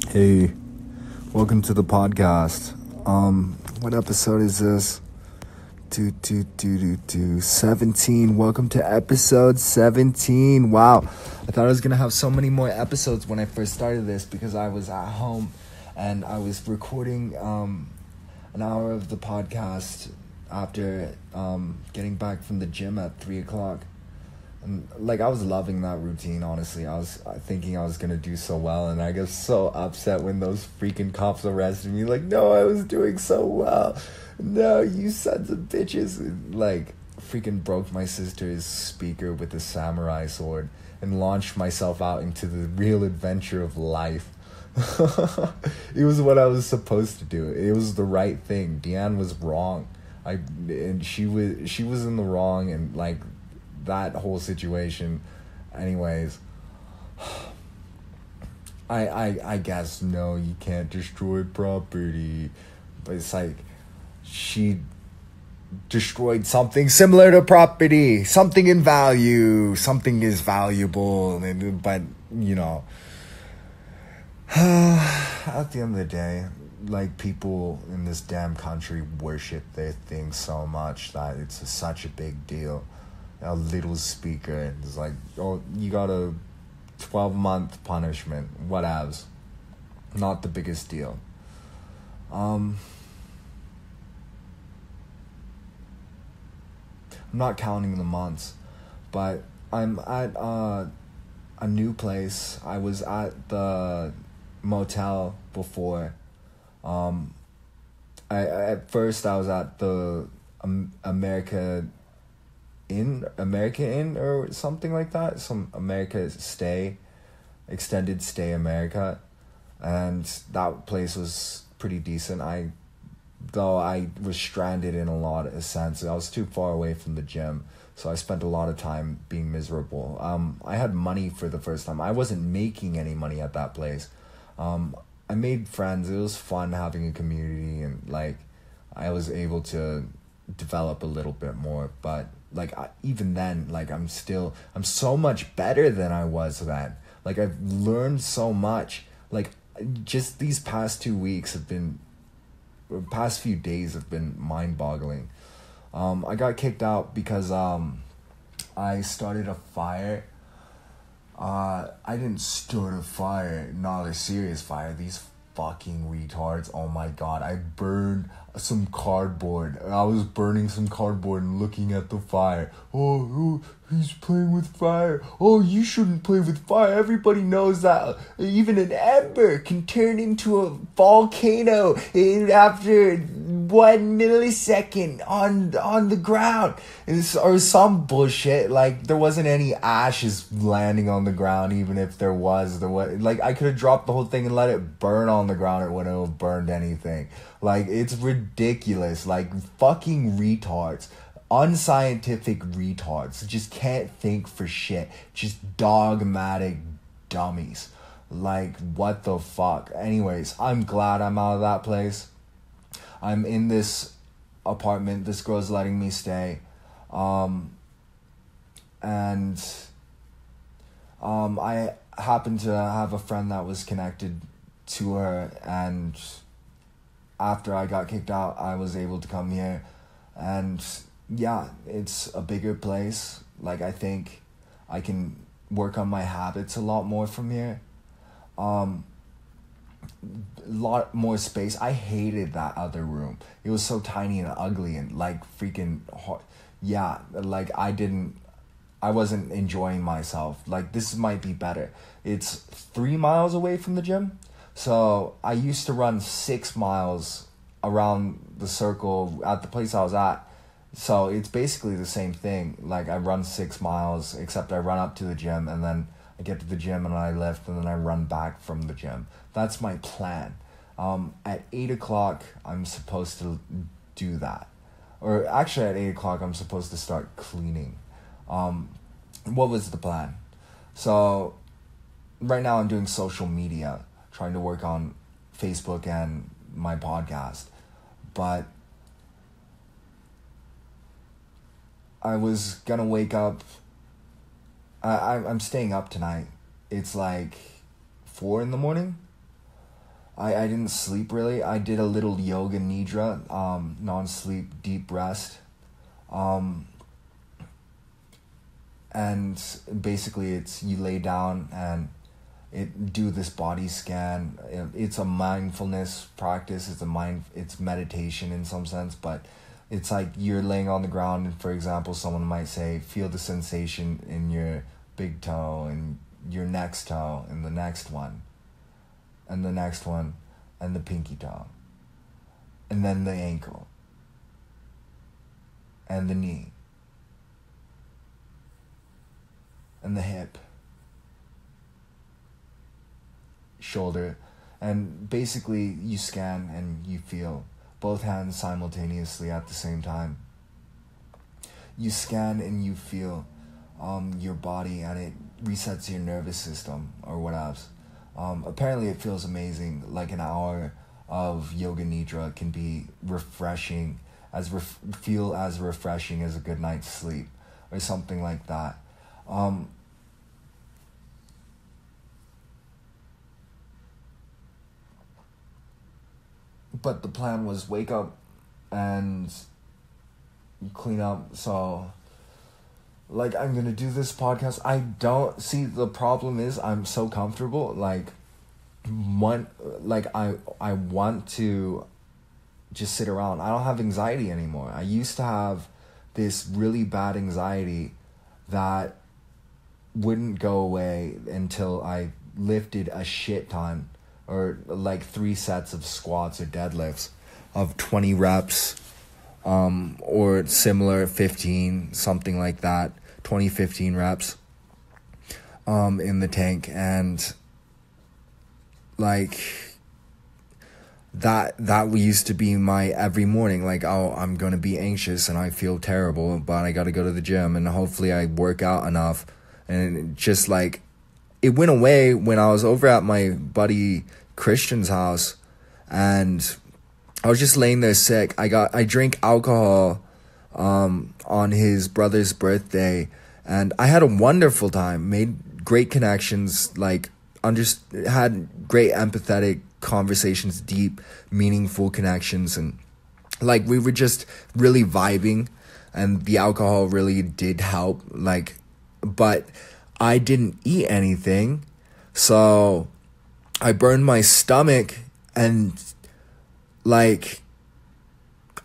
Hey, welcome to the podcast. What episode is this? 17. Welcome to episode 17. Wow. I thought I was gonna have so many more episodes when I first started this because I was at home and I was recording an hour of the podcast after getting back from the gym at 3 o'clock. And I was loving that routine, honestly. I was thinking I was gonna do so well, and I got so upset when those freaking cops arrested me. No, I was doing so well. No, you sons of bitches. Freaking broke my sister's speaker with a samurai sword and launched myself out into the real adventure of life. It was what I was supposed to do. It was the right thing. Deanne was wrong. She was in the wrong, and that whole situation. Anyways, I guess no, you can't destroy property, but it's she destroyed something similar to property, something in value, something is valuable, but at the end of the day, people in this damn country worship their things so much that it's such a big deal. A little speaker, it's oh, you got a 12-month punishment, whatevs. Not the biggest deal. I'm not counting the months, but I'm at a new place. I was at the motel before. At first I was at the America Inn or something like that, some extended stay America, and that place was pretty decent. Though I was stranded in a lot of sense. I was too far away from the gym, so I spent a lot of time being miserable. I had money for the first time. I wasn't making any money at that place. I made friends. It was fun having a community, and I was able to develop a little bit more, but even then, I'm so much better than I was then. I've learned so much. Just these past 2 weeks past few days have been mind-boggling. I got kicked out because I started a fire. I didn't start a fire, not a serious fire. These fucking retards, oh my god, I burned some cardboard. I was burning some cardboard and looking at the fire. Oh, he's playing with fire. Oh, you shouldn't play with fire. Everybody knows that even an ember can turn into a volcano after 1 millisecond on the ground. Or some bullshit. There wasn't any ashes landing on the ground, even if there was. I could have dropped the whole thing and let it burn on the ground. It wouldn't have burned anything. It's ridiculous. Fucking retards. Unscientific retards. Just can't think for shit. Just dogmatic dummies. What the fuck? Anyways, I'm glad I'm out of that place. I'm in this apartment. This girl's letting me stay. And I happened to have a friend that was connected to her, and after I got kicked out, I was able to come here, and yeah, it's a bigger place. I think I can work on my habits a lot more from here. A lot more space. I hated that other room. It was so tiny and ugly and freaking hard. Yeah, I wasn't enjoying myself. This might be better. It's 3 miles away from the gym. So I used to run 6 miles around the circle at the place I was at. So it's basically the same thing. I run 6 miles, except I run up to the gym, and then I get to the gym and I lift, and then I run back from the gym. That's my plan. At 8 o'clock, I'm supposed to do that. Or actually at 8 o'clock, I'm supposed to start cleaning. What was the plan? So right now I'm doing social media, trying to work on Facebook and my podcast. But I was gonna wake up. I'm staying up tonight. It's 4 in the morning. I didn't sleep really. I did a little yoga nidra, non-sleep deep rest. And basically it's you lay down and do this body scan. It's a mindfulness practice. It's meditation in some sense, but it's like you're laying on the ground, and for example, someone might say, feel the sensation in your big toe and your next toe and the next one and the next one and the pinky toe and then the ankle and the knee and the hip, shoulder, and basically you scan and you feel both hands simultaneously at the same time. You scan and you feel your body, and it resets your nervous system or what else. Apparently it feels amazing. Like an hour of yoga nidra can be refreshing, feel as refreshing as a good night's sleep or something like that. But the plan was wake up and clean up. So, like, I'm gonna do this podcast. I don't see, the problem is I'm so comfortable. I want to just sit around. I don't have anxiety anymore. I used to have this really bad anxiety that wouldn't go away until I lifted a shit ton, or like 3 sets of squats or deadlifts of 20 reps, or similar 15, something like that, 15 reps, in the tank. And like that used to be my every morning. Like, oh, I'm going to be anxious and I feel terrible, but I got to go to the gym and hopefully I work out enough. And just like, it went away when I was over at my buddy Christian's house, and I was just laying there sick. I drank alcohol on his brother's birthday, and I had a wonderful time, made great connections, like had great empathetic conversations, deep, meaningful connections, and like we were just really vibing, and the alcohol really did help, like, but I didn't eat anything, so I burned my stomach, and like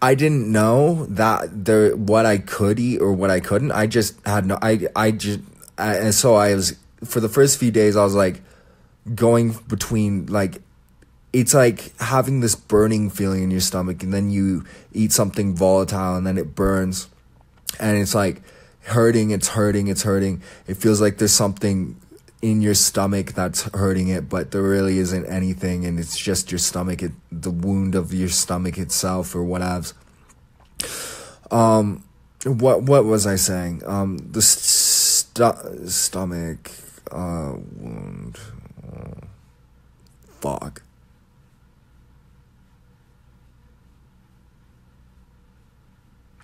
I didn't know that what I could eat or what I couldn't. I just had no, and so I was, for the first few days, I was like going between, like, it's like having this burning feeling in your stomach, and then you eat something volatile and then it burns, and it's like hurting. It feels like there's something in your stomach that's hurting it, but there really isn't anything, and it's just your stomach, the wound of your stomach itself, or whatevs. What was I saying? The stomach wound. Fuck.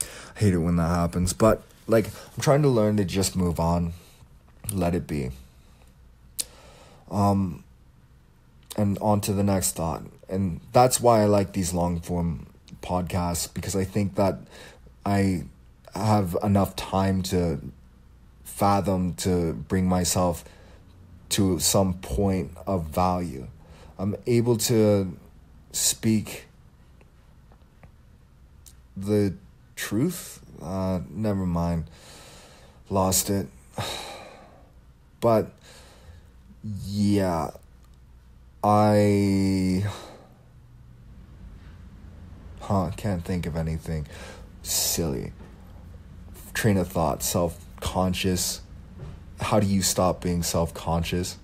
I hate it when that happens, but like, I'm trying to learn to just move on, let it be. And on to the next thought. And that's why I like these long form podcasts, because I think that I have enough time to fathom, to bring myself to some point of value. I'm able to speak the truth. Never mind. Lost it. But yeah, can't think of anything. Silly. Train of thought, self-conscious. How do you stop being self-conscious?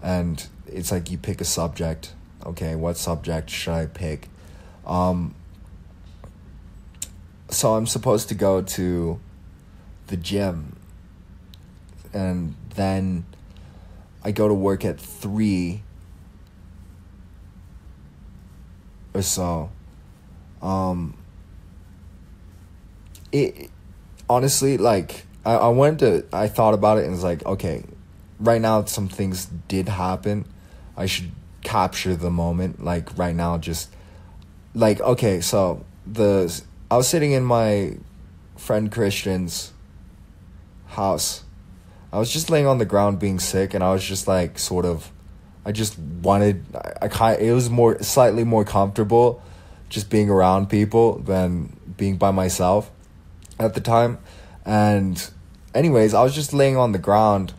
And it's like you pick a subject. Okay, what subject should I pick? So I'm supposed to go to the gym, and then I go to work at 3 or so. It honestly, like, I thought about it and was like, okay, right now some things did happen. I should capture the moment, like right now, just like, okay, so I was sitting in my friend Christian's house. I was just laying on the ground being sick, and I was just like, sort of, I just wanted, it was slightly more comfortable just being around people than being by myself at the time. And anyways, I was just laying on the ground,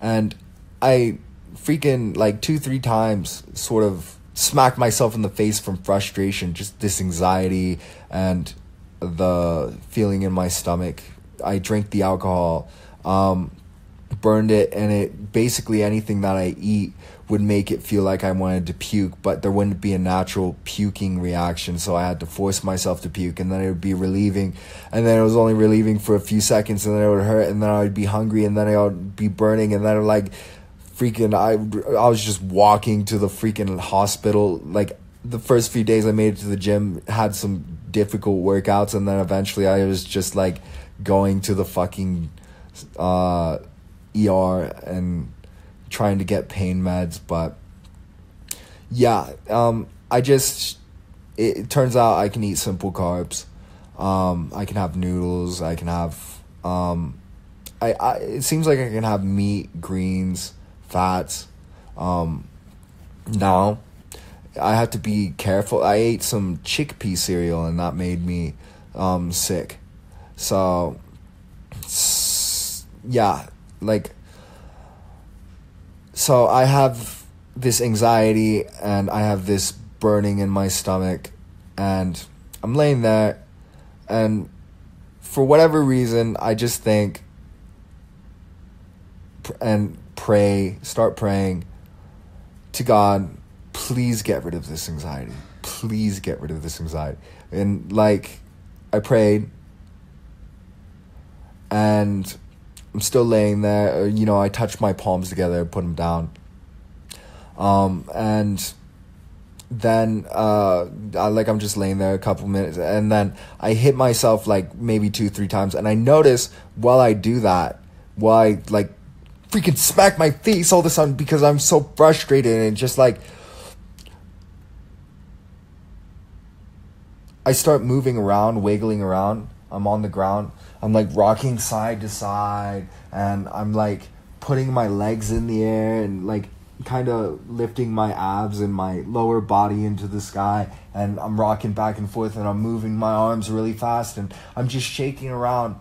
and I freaking like 2-3 times sort of smacked myself in the face from frustration, just this anxiety and the feeling in my stomach. I drank the alcohol, burned it, and it basically anything that I eat would make it feel like I wanted to puke, but there wouldn't be a natural puking reaction, so I had to force myself to puke, and then it would be relieving, and then it was only relieving for a few seconds, and then it would hurt, and then I would be hungry, and then I would be burning, and then like freaking I was just walking to the freaking hospital. Like the first few days I made it to the gym, had some difficult workouts, and then eventually I was just like going to the fucking ER and trying to get pain meds. But yeah, it turns out I can eat simple carbs. I can have noodles, I can have it seems like I can have meat, greens, fats. Now I have to be careful. I ate some chickpea cereal, and that made me sick. So yeah, like, so I have this anxiety, and I have this burning in my stomach, and I'm laying there, and for whatever reason, I just think and start praying to God, please get rid of this anxiety. Please get rid of this anxiety. And like, I prayed, and I'm still laying there. You know, I touched my palms together, put them down. And then, I'm just laying there a couple minutes, and then I hit myself like maybe 2-3 times, and I notice while I do that, while I like freaking smack my face all of a sudden because I'm so frustrated, and just like, I start moving around, wiggling around. I'm on the ground. I'm like rocking side to side, and I'm like putting my legs in the air and like kind of lifting my abs and my lower body into the sky, and I'm rocking back and forth, and I'm moving my arms really fast, and I'm just shaking around,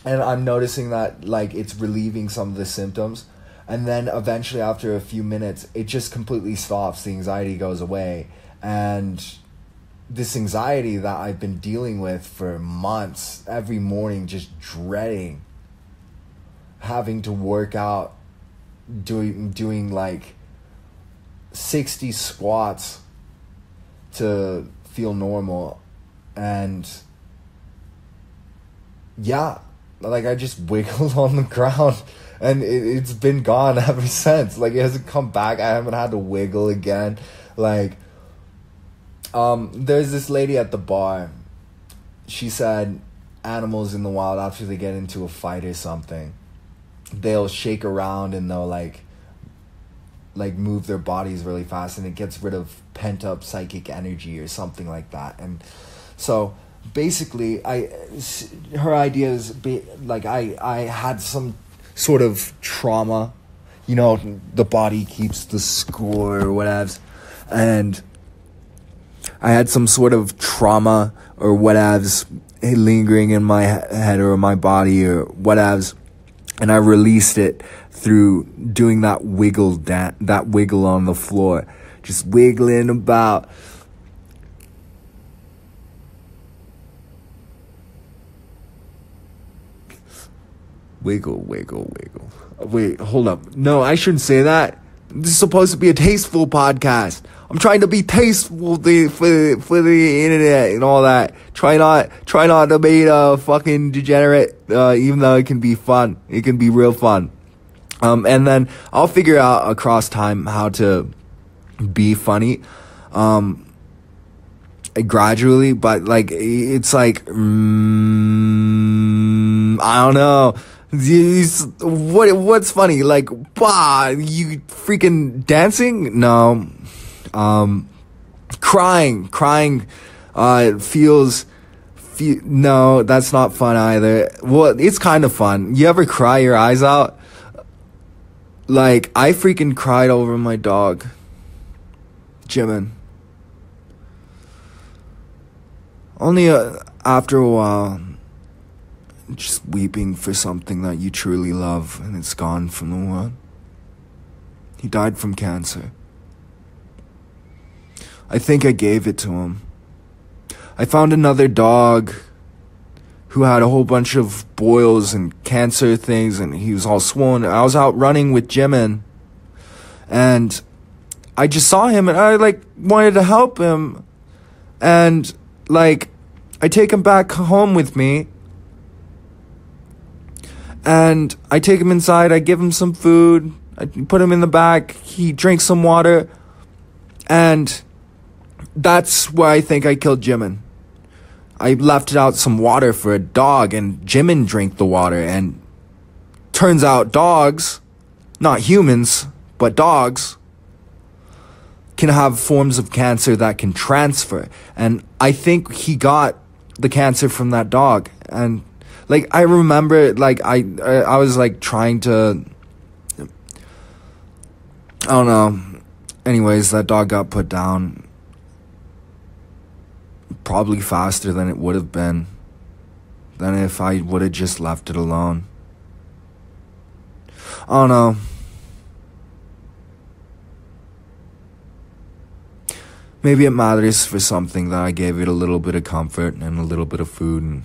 and I'm noticing that like it's relieving some of the symptoms. And then eventually, after a few minutes, it just completely stops. The anxiety goes away, and this anxiety that I've been dealing with for months, every morning just dreading having to work out, doing like 60 squats to feel normal. And yeah, like I just wiggled on the ground, and it's been gone ever since. Like, it hasn't come back. I haven't had to wiggle again. Like, there's this lady at the bar. She said animals in the wild, after they get into a fight or something, they'll shake around, and they'll like move their bodies really fast, and it gets rid of pent up psychic energy or something like that. And so basically, her idea is like I had some sort of trauma, you know, the body keeps the score or whatever, and I had some sort of trauma or whatevs lingering in my head or my body or whatevs, and I released it through doing that wiggle on the floor, just wiggling about. Wiggle. Wait, hold up. No, I shouldn't say that. This is supposed to be a tasteful podcast. I'm trying to be tasteful for the internet and all that. Try not to be a fucking degenerate, even though it can be fun. It can be real fun. And then I'll figure out across time how to be funny, gradually, but like, it's like, I don't know. What's funny? Like, bah, you freaking dancing? No. Crying. No, that's not fun either. Well, it's kind of fun. You ever cry your eyes out? Like, I freaking cried over my dog, Jimin. Only after a while, just weeping for something that you truly love and it's gone from the world. He died from cancer. I think I gave it to him. I found another dog who had a whole bunch of boils and cancer things, and he was all swollen. I was out running with Jimin, and I just saw him, and I, like, wanted to help him. And, like, I take him back home with me, and I take him inside, I give him some food, I put him in the back, he drinks some water, and that's where I think I killed Jimin. I left out some water for a dog, and Jimin drank the water, and turns out dogs, not humans, but dogs, can have forms of cancer that can transfer. And I think he got the cancer from that dog. And, like, I remember, like, I was, like, trying to, I don't know. Anyways, that dog got put down probably faster than it would have been than if I would have just left it alone. I don't know. Maybe it matters for something that I gave it a little bit of comfort and a little bit of food, and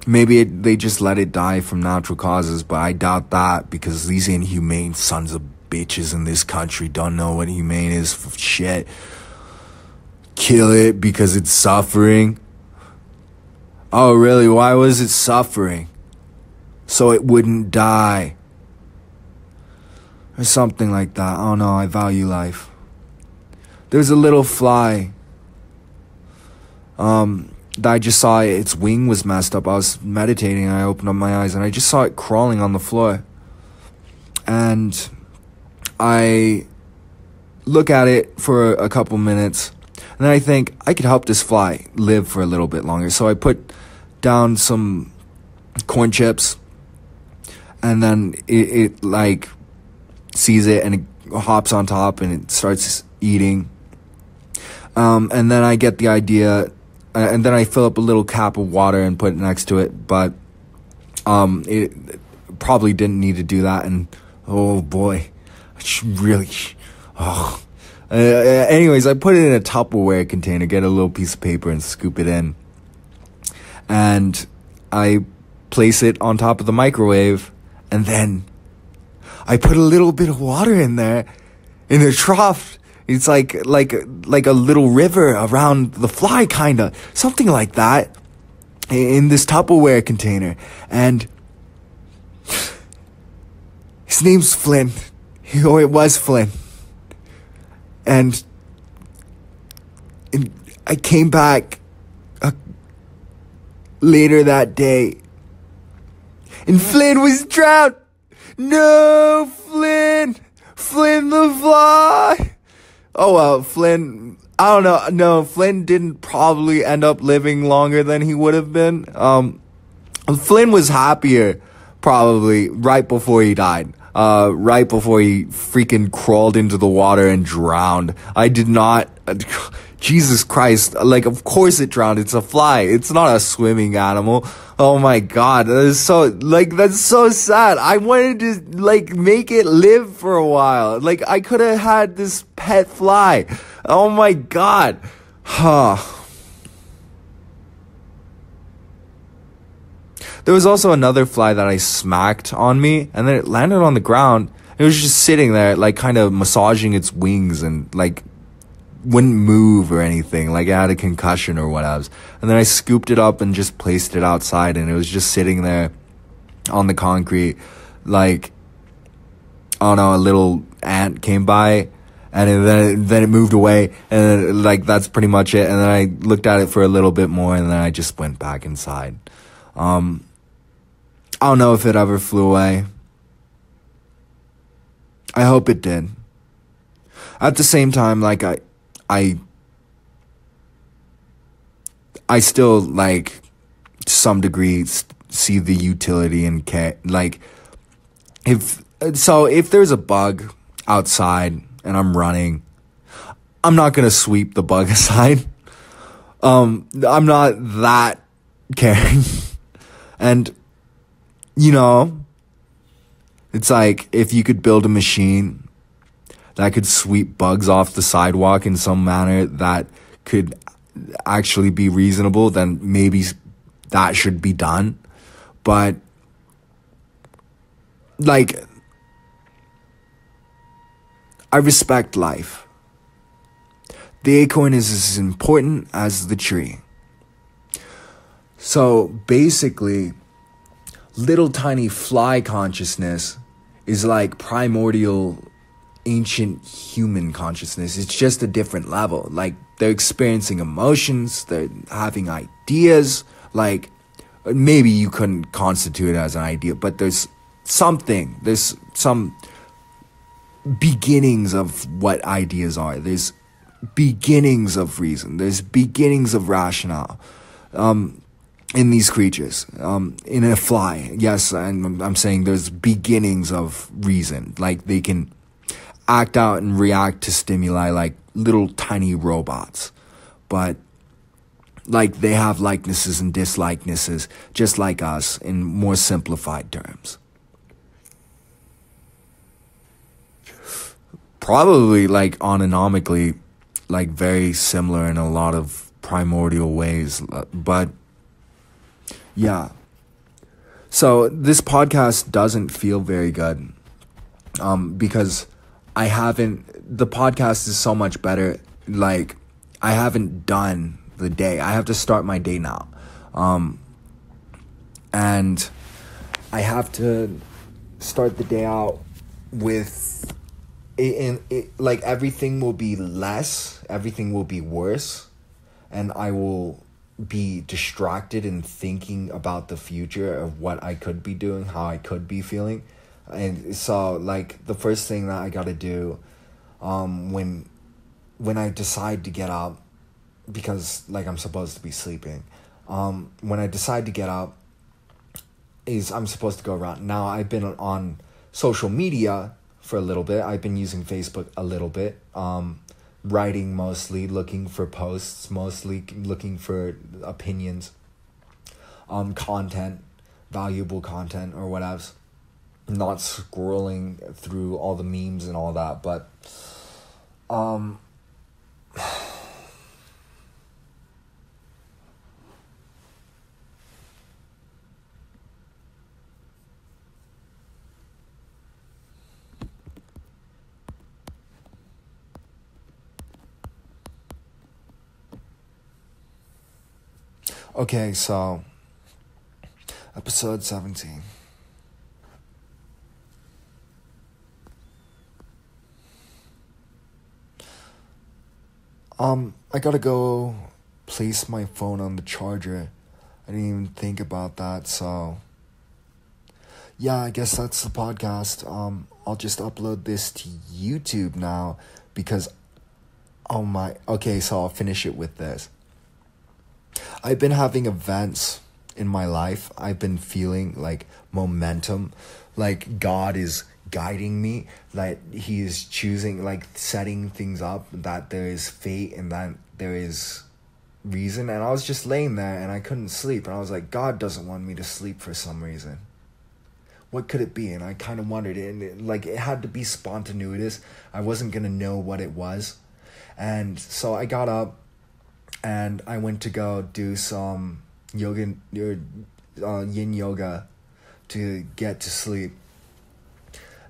maybe they just let it die from natural causes, but I doubt that, because these inhumane sons of bitches in this country don't know what humane is for shit. Kill it because it's suffering. Oh, really? Why was it suffering? So it wouldn't die. Or something like that. I don't know. I value life. There's a little fly. That I just saw its wing was messed up. I was meditating and I opened up my eyes and I just saw it crawling on the floor. And I look at it for a couple minutes. And then I think, I could help this fly live for a little bit longer. So I put down some corn chips. And then it like, sees it and it hops on top and it starts eating. And then I get the idea. And then I fill up a little cap of water and put it next to it. But it probably didn't need to do that. And, oh boy. Really. Oh. Anyways, I put it in a Tupperware container, get a little piece of paper and scoop it in. And I place it on top of the microwave. And then I put a little bit of water in there in a trough. It's like a little river around the fly, kinda. Something like that. In this Tupperware container. And his name's Flynn. Oh, it was Flynn. And I came back later that day. And Flynn was drowned. No, Flynn. Flynn the fly. Oh, well, Flynn, I don't know. No, Flynn didn't probably end up living longer than he would have been. Flynn was happier probably right before he died. Right before he freaking crawled into the water and drowned. I did not, Jesus Christ, like, of course it drowned. It's a fly. It's not a swimming animal. Oh my God. That is so, like, that's so sad. I wanted to, like, make it live for a while. Like, I could have had this pet fly. Oh my God. Huh. There was also another fly that I smacked on me, and then it landed on the ground. It was just sitting there, like, kind of massaging its wings and, like, wouldn't move or anything. Like, it had a concussion or whatever. And then I scooped it up and just placed it outside, and it was just sitting there on the concrete. Like, I don't know, a little ant came by, and then it moved away, and then, like, that's pretty much it. And then I looked at it for a little bit more, and then I just went back inside. I don't know if it ever flew away. I hope it did. At the same time, like, I still, like, to some degree see the utility in like, if there's a bug outside and I'm running, I'm not gonna sweep the bug aside. I'm not that caring. And, you know, it's like, if you could build a machine that could sweep bugs off the sidewalk in some manner that could actually be reasonable, then maybe that should be done. But, like, I respect life. The acorn is as important as the tree. So basically, little tiny fly consciousness is like primordial ancient human consciousness. It's just a different level. Like, they're experiencing emotions, they're having ideas. Like, maybe you couldn't constitute it as an idea, but there's some beginnings of what ideas are. There's beginnings of reason. There's beginnings of rationale. In these creatures, in a fly, yes, and I'm saying there's beginnings of reason. Like, they can act out and react to stimuli like little tiny robots. But, like, they have likenesses and dislikenesses, just like us, in more simplified terms. Probably, like, autonomically, like, very similar in a lot of primordial ways, but yeah. So this podcast doesn't feel very good, because the podcast is so much better. Like, I haven't done the day. I have to start my day now. And I have to start the day out with like, everything will be less, everything will be worse, and I will be distracted and thinking about the future of what I could be doing, how I could be feeling. And so, like, the first thing that I gotta do, when I decide to get up, because, like, I'm supposed to be sleeping, when I decide to get up, is I'm supposed to go around. Now, I've been on social media for a little bit. I've been using Facebook a little bit, writing mostly, looking for posts, mostly looking for opinions, content, valuable content or whatever. Not scrolling through all the memes and all that, but okay, so episode 17. I gotta go place my phone on the charger. I didn't even think about that, so yeah, I guess that's the podcast. I'll just upload this to YouTube now because, okay, so I'll finish it with this. I've been having events in my life. I've been feeling like momentum, like God is guiding me, that he is choosing, like, setting things up, that there is fate and that there is reason. And I was just laying there and I couldn't sleep, and I was like, God doesn't want me to sleep for some reason. What could it be? And I kind of wondered, and it had to be spontaneous. I wasn't gonna know what it was. And so I got up and I went to go do some yin yoga to get to sleep.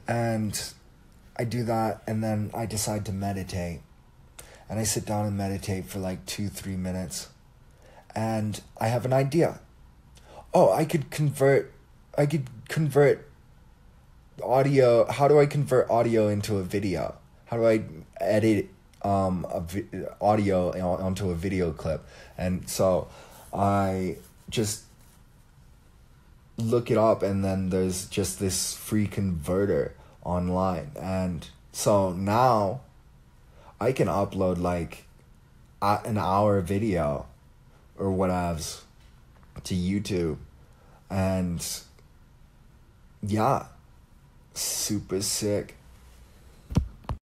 And I do that, and then I decide to meditate. And I sit down and meditate for like 2-3 minutes. And I have an idea. Oh, I could convert audio. How do I convert audio into a video? How do I edit audio onto a video clip? And so I just look it up, and then there's just this free converter online. And so now I can upload like an hour video or whatevs to YouTube. And yeah, super sick.